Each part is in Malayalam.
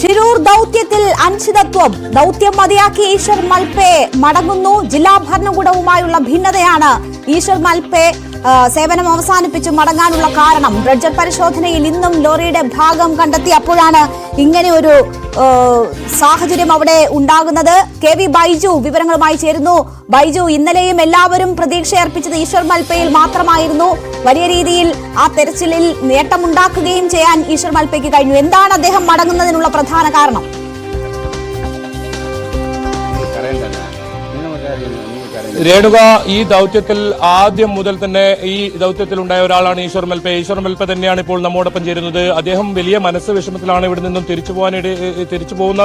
ഷിരൂർ ദൌത്യത്തിൽ അനിശ്ചിതത്വം. ദൌത്യം മതിയാക്കി ഈശ്വർ മൽപെ മടങ്ങുന്നു. ജില്ലാ ഭരണകൂടവുമായുള്ള ഭിന്നതയാണ് ഈശ്വർ മൽപെ സേവനം അവസാനിപ്പിച്ച് മടങ്ങാനുള്ള കാരണം. ഡ്രഡ്ജർ പരിശോധനയിൽ ഇന്നും ലോറിയുടെ ഭാഗം കണ്ടെത്തി. അപ്പോഴാണ് ഇങ്ങനെ ഒരു സാഹചര്യം അവിടെ ഉണ്ടാകുന്നത്. കെ വി ബൈജു വിവരങ്ങളുമായി ചേരുന്നു. ബൈജു, ഇന്നലെയും എല്ലാവരും പ്രതീക്ഷയർപ്പിച്ചത് ഈശ്വർ മൽപയിൽ മാത്രമായിരുന്നു. വലിയ രീതിയിൽ ആ തെരച്ചിലിൽ നേട്ടമുണ്ടാക്കുകയും ചെയ്യാൻ ഈശ്വർ മൽപയ്ക്ക് കഴിഞ്ഞു. എന്താണ് അദ്ദേഹം മടങ്ങുന്നതിനുള്ള പ്രധാന കാരണം? രേണുക, ഈ ദൗത്യത്തിൽ ആദ്യം മുതൽ തന്നെ ഈ ദൗത്യത്തിൽ ഉണ്ടായ ഒരാളാണ് ഈശ്വർ മൽപെ. ഈശ്വർ മൽപെ തന്നെയാണ് ഇപ്പോൾ നമ്മോടൊപ്പം ചേരുന്നത്. അദ്ദേഹം വലിയ മനസ്സ് വിഷമത്തിലാണ് ഇവിടെ നിന്നും തിരിച്ചു പോകുന്ന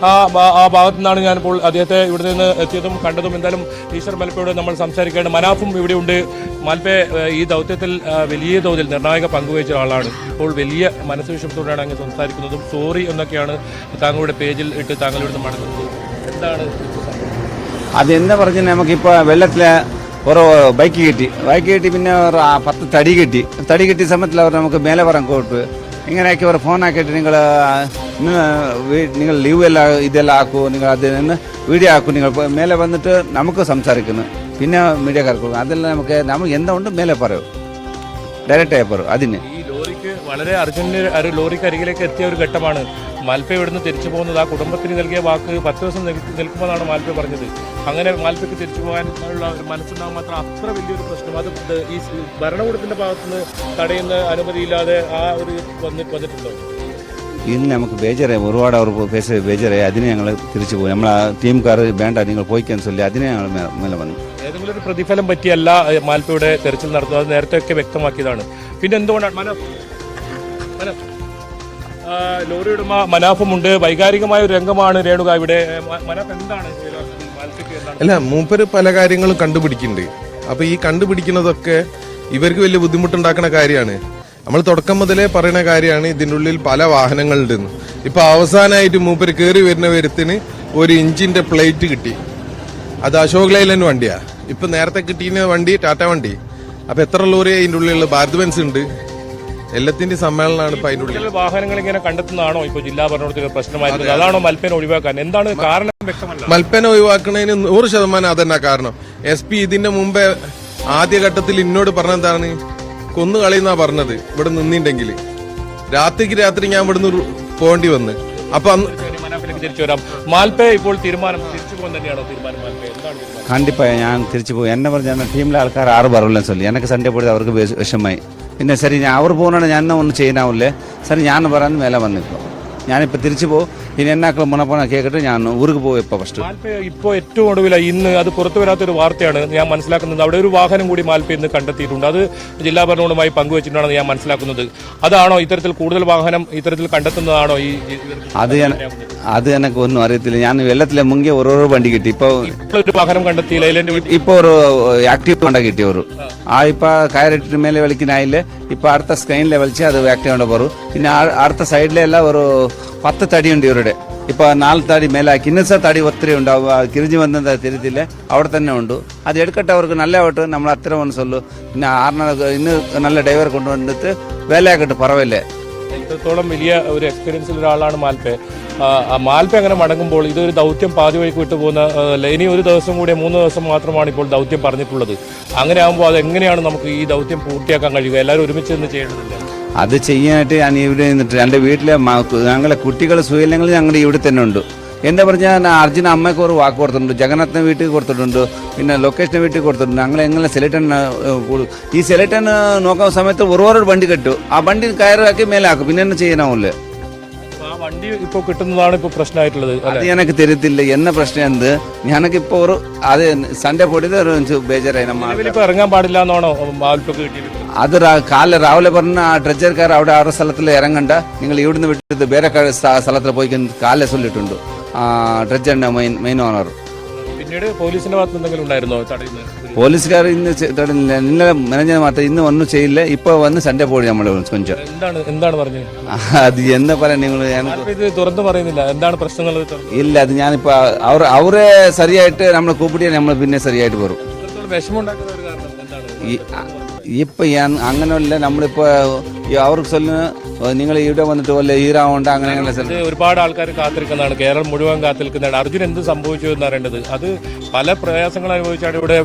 ആ ഭാഗത്തു നിന്നാണ് ഞാനിപ്പോൾ അദ്ദേഹത്തെ ഇവിടെ നിന്ന് എത്തിയതും കണ്ടതും. എന്തായാലും ഈശ്വർ മൽപയോട് നമ്മൾ സംസാരിക്കേണ്ട. മനാഫും ഇവിടെയുണ്ട്. മൽപെ ഈ ദൗത്യത്തിൽ വലിയ തോതിൽ നിർണായക പങ്കുവഹിച്ച ആളാണ്. ഇപ്പോൾ വലിയ മനസ്സ് വിഷമത്തോടെയാണ് അങ്ങ് സംസാരിക്കുന്നതും. സോറി എന്നൊക്കെയാണ് താങ്കളുടെ പേജിൽ ഇട്ട് താങ്കൾ ഇവിടുന്ന് മടങ്ങുന്നത്. എന്താണ് അതെന്താ പറഞ്ഞാൽ നമുക്കിപ്പോൾ വെള്ളത്തിൽ ഒരു ബൈക്ക് കിട്ടി പിന്നെ ഒരു 10 തടി കിട്ടിയ സമയത്തിൽ അവർ നമുക്ക് മേലെ പറയാൻ കൊടുത്തു. ഇങ്ങനെയൊക്കെ ഒരു ഫോൺ ആക്കിയിട്ട് നിങ്ങൾ ലീവ് ഇതെല്ലാം ആക്കൂ, നിങ്ങൾ അതിൽ നിന്ന് വീഡിയോ ആക്കൂ, നിങ്ങൾ മേലെ വന്നിട്ട് നമുക്ക് സംസാരിക്കുന്നു. പിന്നെ മീഡിയക്കാർക്ക് അതെല്ലാം നമ്മൾ എന്തുകൊണ്ട് മേലെ പറയൂ, ഡയറക്റ്റായി പറയൂ. അതിന് ഈ ലോറിക്ക് വളരെ അർജന്റ് ലോറിക്ക് അരികിലേക്ക് എത്തിയ ഒരു ഘട്ടമാണ്. മൽപെ ഇവിടുന്ന് തിരിച്ചു പോകുന്നത്. ആ കുടുംബത്തിന് നൽകിയ വാക്ക് 10 ദിവസം നിൽക്കുമെന്നാണ് മൽപെ പറഞ്ഞത്. അങ്ങനെ മൽപയ്ക്ക് തിരിച്ചു പോകാനുള്ള ഒരു മനസ്സുണ്ടാകാൻ മാത്രം അത്ര വലിയൊരു പ്രശ്നം അത് ഈ ഭരണകൂടത്തിന്റെ ഭാഗത്തുനിന്ന് തടയുന്ന അനുമതിയില്ലാതെ ആ ഒരു വന്നിട്ടുണ്ടോ? ഇന്ന് നമുക്ക് ബേജറായി, ഒരുപാട് അവർ പേശ ബേജറായി. അതിന് ഞങ്ങൾ തിരിച്ചു പോയി. നമ്മൾ ടീംകാർ വേണ്ട, നിങ്ങൾ പോയിക്കാൻ ചൊല്ലി അതിനെ ഞങ്ങൾ മേലെ വന്നു. ഏതെങ്കിലും ഒരു പ്രതിഫലം പറ്റിയല്ല മൽപയുടെ തെരച്ചിൽ നടത്തുന്നത്. അത് നേരത്തെ വ്യക്തമാക്കിയതാണ്. പിന്നെ എന്തുകൊണ്ടാണ് ലോറി ഉടമ മനാഫുമുണ്ട്. വൈകാരികമായ ഒരു രംഗമാണ് രേണുക ഇവിടെ. മനാഫ്, എന്താണ് അല്ല, മൂപ്പര് പല കാര്യങ്ങളും കണ്ടുപിടിക്കുന്നുണ്ട്. അപ്പൊ ഈ കണ്ടുപിടിക്കുന്നതൊക്കെ ഇവർക്ക് വലിയ ബുദ്ധിമുട്ടുണ്ടാക്കുന്ന കാര്യമാണ്. നമ്മൾ തുടക്കം മുതലേ പറയുന്ന കാര്യമാണ് ഇതിൻ്റെ ഉള്ളിൽ പല വാഹനങ്ങളുണ്ടെന്ന്. ഇപ്പൊ അവസാനമായിട്ട് മൂപ്പര് കയറി വരുന്ന വരുത്തിന് ഒരു ഇഞ്ചിന്റെ പ്ലേറ്റ് കിട്ടി. അത് അശോക് ലൈലൻഡ് വണ്ടിയാ. ഇപ്പൊ നേരത്തെ കിട്ടിയ വണ്ടി ടാറ്റ വണ്ടി. അപ്പൊ എത്ര ലോറി അതിൻ്റെ ഉള്ളിലുള്ള ഭാരത് ബെൻസ് ഉണ്ട്. എല്ലാത്തിന്റെ സമ്മേളനമാണ് ഇപ്പൊ അതിൻ്റെ ഉള്ളിൽ. വാഹനങ്ങൾ ഇങ്ങനെ കണ്ടെത്തുന്നതാണോ ഇപ്പൊ ജില്ലാ ഭരണകൂടത്തിന് പ്രശ്നമായിരുന്നത്? അതാണോ മൽപേനെ ഒഴിവാക്കാൻ? എന്താണ് കാരണം വ്യക്തമല്ല. മൽപേനെ ഒഴിവാക്കുന്നതിന് 100% അതന്നെ കാരണം. SP ഇതിന്റെ മുമ്പേ ആദ്യഘട്ടത്തിൽ എന്നോട് പറഞ്ഞതാണ് കൊന്നു കളയുന്നാ പറഞ്ഞത്. ഇവിടെ നിന്നിണ്ടെങ്കിൽ രാത്രി ഞാൻ ഇവിടുന്ന് പോകേണ്ടി വന്ന്. അപ്പൊ തിരിച്ചു വരാം. മാൽപേ ഇപ്പോൾ തീരുമാനം തിരിച്ചു പോകാൻ തന്നെയാണോ തീരുമാനം? മാൽപേ എന്താണ് തീരുമാനം? കണ്ടിപ്പാ ഞാൻ തിരിച്ചു പോയി. എന്നെ പറഞ്ഞ ടീമിലെ ആൾക്കാർ 6 പറവില്ലെന്ന് ചൊല്ലി എനിക്ക് സൺഡേ പോയി അവർക്ക് വിഷമായി. പിന്നെ ശരി, അവർ പോകുന്നതാണ് ഞാൻ ഒന്നും ചെയ്യാനാവില്ലേ. സരി, ഞാൻ പറയാൻ മേലെ വന്നിപ്പോൾ ഞാനിപ്പോൾ തിരിച്ചു പോകും. ഇനി എന്നാക്കൾ മുണപ്പോണ കേട്ടിട്ട് ഞാൻ ഊർക്ക് പോകും. ഇപ്പോൾ ഫസ്റ്റ് ഇപ്പോൾ ഏറ്റവും ഒടുവില ഇന്ന് അത് പുറത്തു വരാത്തൊരു വാർത്തയാണ് ഞാൻ മനസ്സിലാക്കുന്നത്. അവിടെ ഒരു വാഹനം കൂടി മാൽപേ ഇന്ന് കണ്ടെത്തിയിട്ടുണ്ട്. അത് ജില്ലാ ഭരണകൂടവുമായി പങ്കുവച്ചിട്ടുണ്ടെന്ന് ഞാൻ മനസ്സിലാക്കുന്നത്. അതാണോ ഇത്തരത്തിൽ കൂടുതൽ വാഹനം ഇത്തരത്തിൽ കണ്ടെത്തുന്നതാണോ? അത് എനിക്ക് ഒന്നും അറിയത്തില്ല. ഞാൻ വെള്ളത്തിലെ മുങ്ങിയ ഓരോ വണ്ടി കിട്ടി. ഇപ്പോൾ ഒരു വാഹനം കണ്ടെത്തിയില്ല. ഇപ്പോൾ ഒരു ആക്റ്റീവ് വണ്ട കിട്ടി ഒരു ഇപ്പൊ കയറിട്ട് മേലെ വലിക്കുന്നായില്ലേ. ഇപ്പൊ അടുത്ത സ്ക്രീനിലെ വലിച്ച് അത് ആക്റ്റീവ് വണ്ട പോറും. പിന്നെ അടുത്ത സൈഡിലെല്ലാം ഒരു 10 തടിയുണ്ട് ഇവരുടെ. ഇപ്പൊ 4 തടി മേലാക്കി. ഇന്നത്തെ തടി ഒത്തിരി ഉണ്ടാവും. കിരിഞ്ഞു വന്നത് തിരുത്തില്ല, അവിടെ തന്നെ ഉണ്ട്. അത് എടുക്കട്ടെ, അവർക്ക് നല്ലതായിട്ട് നമ്മൾ അത്ര ഒന്ന് ചൊല്ലു. പിന്നെ ഇന്ന് നല്ല ഡ്രൈവർ കൊണ്ടുവന്നിട്ട് വേലയാക്കട്ടെ, പറവല്ലേ. ഇത്രത്തോളം വലിയ ഒരു എക്സ്പീരിയൻസിൽ ഒരാളാണ് മാൽപേ. മാൽപേ അങ്ങനെ മടങ്ങുമ്പോൾ ഇതൊരു ദൗത്യം പാതി വഴിക്ക് വിട്ടുപോകുന്ന ഇനി ഒരു ദിവസം കൂടി 3 ദിവസം മാത്രമാണ് ഇപ്പോൾ ദൗത്യം പറഞ്ഞിട്ടുള്ളത്. അങ്ങനെ ആകുമ്പോൾ അത് എങ്ങനെയാണ് നമുക്ക് ഈ ദൗത്യം പൂർത്തിയാക്കാൻ കഴിയുക? എല്ലാവരും ഒരുമിച്ച് നിന്ന് ചെയ്യേണ്ടതില്ല. അത് ചെയ്യാനായിട്ട് ഞാൻ ഇവിടെ നിന്നിട്ട് എൻ്റെ വീട്ടിലെ ഞങ്ങളെ കുട്ടികൾ സുഖമില്ലെങ്കിൽ ഞങ്ങളുടെ ഇവിടെ തന്നെ ഉണ്ട്. എന്താ പറഞ്ഞാൽ അർജുന അമ്മയ്ക്ക് ഒരു വാക്ക് കൊടുത്തിട്ടുണ്ട്, ജഗന്നാഥിനെ വീട്ടിൽ കൊടുത്തിട്ടുണ്ട്, പിന്നെ ലൊക്കേഷനെ വീട്ടിൽ കൊടുത്തിട്ടുണ്ട്. ഞങ്ങൾ എങ്ങനെ ഈ സെലക്ടൻ നോക്കുന്ന സമയത്ത് ഒരു വണ്ടി കെട്ടു. ആ വണ്ടി കയറാക്കി മേലാക്കും. പിന്നെ എന്നെ ചെയ്യാനാവില്ലേ. വണ്ടി ഇപ്പൊ കിട്ടുന്നതാണ് ഇപ്പൊ പ്രശ്നമായിട്ടുള്ളത്. അത് എനിക്ക് തരത്തില്ല. എന്ന പ്രശ്നം എന്ത് ഞാനൊക്കെ ഒരു അത് സൺഡേ പോയിട്ട് ബേജറായി. ഇറങ്ങാൻ പാടില്ല എന്നാണോ മാൽപക്ക് കിട്ടിയത്? അത് രാവിലെ പറഞ്ഞ ആ ഡ്രഡ്ജർക്കാർ അവിടെ ആ സ്ഥലത്തിൽ ഇറങ്ങണ്ട, നിങ്ങൾ ഇവിടുന്ന് വിട്ടിട്ട് വേറെ സ്ഥലത്തിൽ പോയി കാലെ ചൊല്ലിട്ടുണ്ട് ഡ്രഡ്ജറിന്റെ മെയിൻ ഓണർ. പിന്നീട് പോലീസിന്റെ ഭാഗത്ത് എന്തെങ്കിലും ഉണ്ടായിരുന്നോ തടയുന്നത്? പോലീസുകാർ ഇന്ന് തടയുന്നില്ല. ഇന്നലെ മെനഞ്ഞ മാത്രം, ഇന്ന് ഒന്നും ചെയ്യില്ല. ഇപ്പൊ വന്ന് സൺഡേ പോയി നമ്മൾ കൊഞ്ചം. എന്താണ് പറഞ്ഞത്? അത് എന്താ പറയാ, നിങ്ങൾ ഇത് തുറന്നു പറയുന്നില്ല. എന്താണ് പ്രശ്നങ്ങൾ? ഇല്ല, അത് ഞാനിപ്പോ അവരെ ശരിയായിട്ട് നമ്മളെ കൂപ്പിടിയാൽ നമ്മൾ പിന്നെ ശരിയായിട്ട് വരും. ഇപ്പൊ അങ്ങനെയല്ല നമ്മളിപ്പോ അവർക്ക് ചൊല്ലുന്ന നിങ്ങൾ ഇവിടെ വന്നിട്ട് വല്ല ഹീറാവണ്ട അങ്ങനെ ഇത് ഒരുപാട് ആൾക്കാർ കാത്തിരിക്കുന്നതാണ്, കേരളം മുഴുവൻ കാത്തിരിക്കുന്നതാണ്. അർജുൻ എന്ത് സംഭവിച്ചു എന്ന് അറിയേണ്ടത്. അത് പല പ്രയാസങ്ങൾ അനുഭവിച്ചാണ് ഇവിടെ